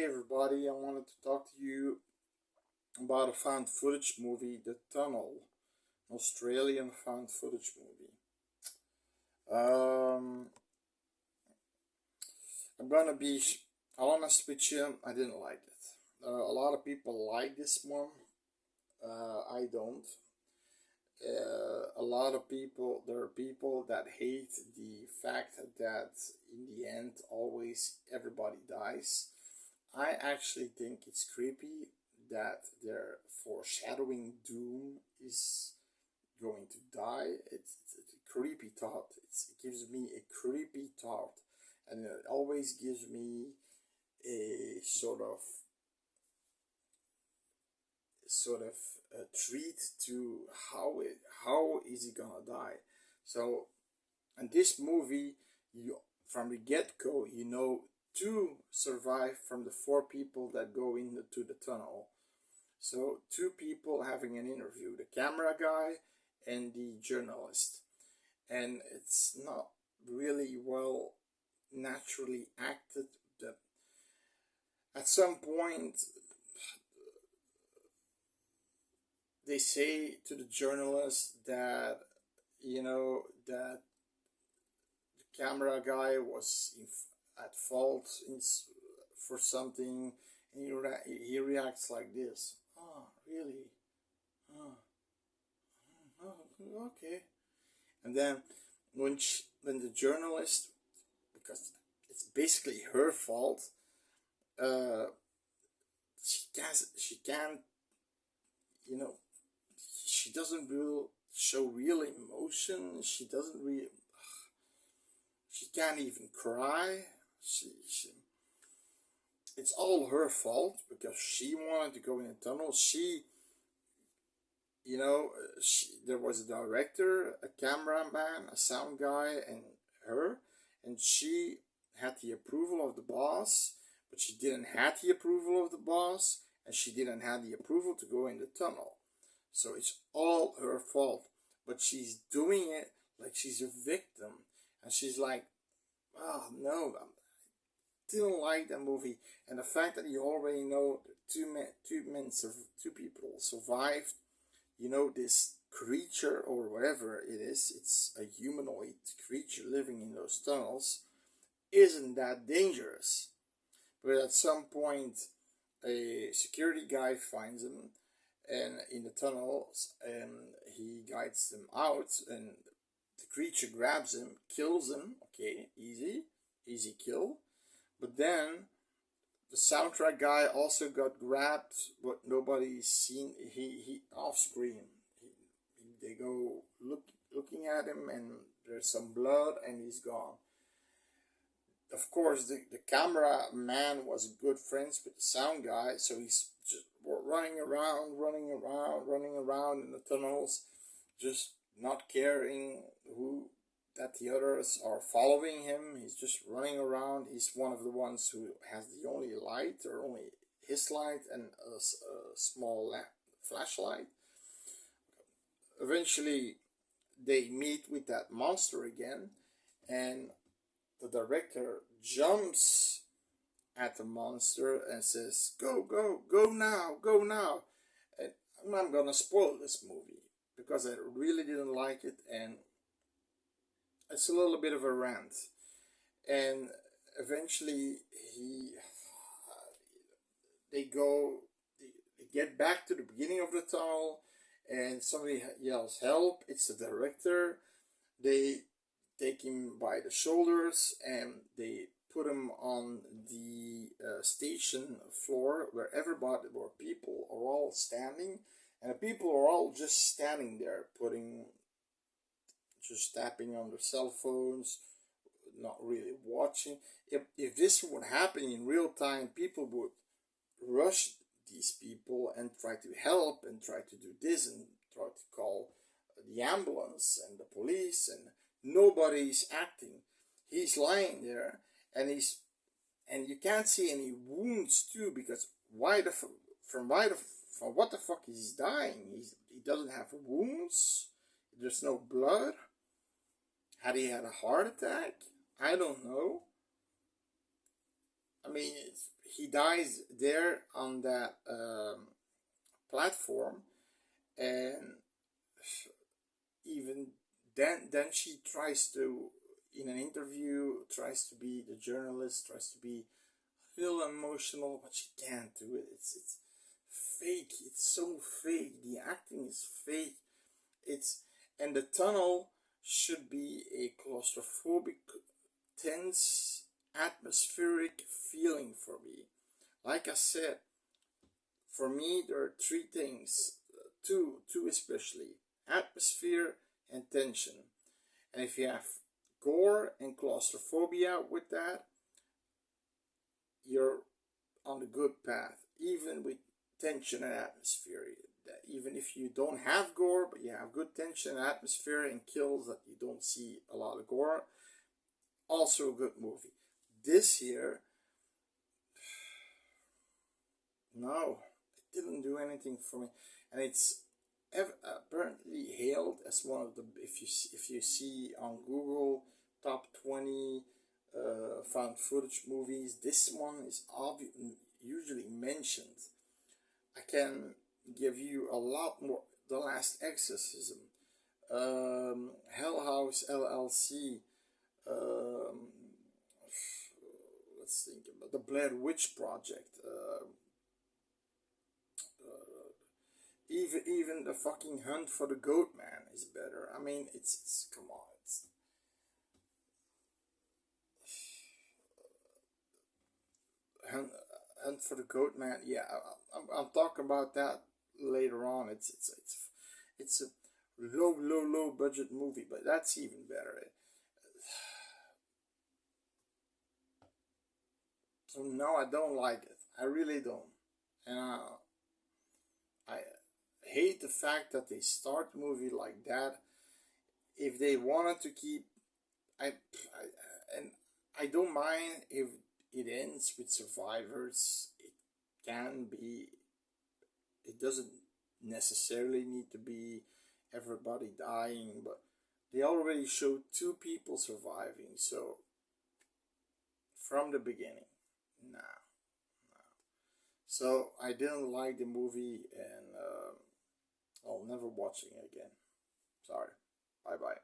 Hey everybody, I wanted to talk to you about a found footage movie, The Tunnel, an Australian found footage movie. Um, I'm gonna be honest with you, I didn't like it. A lot of people like this one, I don't. A lot of people, there are people that hate the fact that in the end, always everybody dies. I actually think it's creepy that they're foreshadowing Doom is going to die. It's a creepy thought. It gives me a creepy thought, and it always gives me a sort of a treat to how is he gonna die. So in this movie, you from the get-go, two survive from the four people that go into the tunnel. So two people having an interview, the camera guy and the journalist. And it's not really well naturally acted. That at some point they say to the journalist that that the camera guy was at fault for something, and he reacts like this. Oh, really? Oh, oh, okay. And then when the journalist, because it's basically her fault, uh, she can't, you know, she doesn't show real emotion. She can't even cry. She it's all her fault because she wanted to go in a tunnel. There was a director, a cameraman, a sound guy, and her, and she had the approval of the boss, but she didn't have the approval of the boss, and she didn't have the approval to go in the tunnel. So it's all her fault, but she's doing it like she's a victim, and she's like, "Oh no, I didn't like that movie." And the fact that you already know two people survived, this creature or whatever it is, it's a humanoid creature living in those tunnels, isn't that dangerous. But at some point, a security guy finds them and in the tunnels, and he guides them out, and the creature grabs him, kills him. Okay, easy kill. But then the soundtrack guy also got grabbed, but nobody's seen. He off screen. They go looking at him, and there's some blood, and he's gone. Of course, the camera man was good friends with the sound guy, so he's just running around in the tunnels, just not caring who that the others are following him. He's just running around. He's one of the ones who has the only light, or only his light, and a small flashlight. Eventually, they meet with that monster again, and the director jumps at the monster and says, "Go, go, go now, go now." And I'm gonna spoil this movie because I really didn't like it, and it's a little bit of a rant. And eventually, he, they go, they get back to the beginning of the tunnel, and somebody yells help. It's the director. They take him by the shoulders, and they put him on the station floor where people are all standing, and the people are all just standing there, just tapping on their cell phones, not really watching. If this would happen in real time, people would rush these people and try to help and try to do this and try to call the ambulance and the police, and nobody's acting. He's lying there, and you can't see any wounds too, because from what the fuck is he dying? He doesn't have wounds. There's no blood. Had he had a heart attack? I don't know. I mean, he dies there on that platform, and even then she tries to, in an interview, tries to be the journalist, tries to be a little emotional, but she can't do it. It's fake. It's so fake. The acting is fake. It's and the tunnel should be a claustrophobic, tense, atmospheric feeling for me. Like I said, for me there are three things, two especially: atmosphere and tension. And if you have gore and claustrophobia with that, you're on the good path. Even with tension and atmosphere, even if you don't have gore but you have good tension and atmosphere and kills that you don't see a lot of gore, also a good movie. This here, no, it didn't do anything for me, and it's apparently hailed as one of the, if you see on Google top 20 found footage movies, this one is usually mentioned. I can give you a lot more: The Last Exorcism, Hell House LLC, um, let's think about the Blair Witch Project, even the fucking Hunt for the Goat Man is better. I mean, it's come on, it's Hunt, Hunt for the Goat Man. Yeah, I'm talking about that later on. It's a low budget movie, but that's even better. So no, I don't like it. I really don't, and I hate the fact that they start the movie like that. If they wanted to keep, and I don't mind if it ends with survivors. It can be. It doesn't necessarily need to be everybody dying, but they already showed two people surviving. So from the beginning, nah. So I didn't like the movie, and I'll never watch it again. Sorry. Bye bye.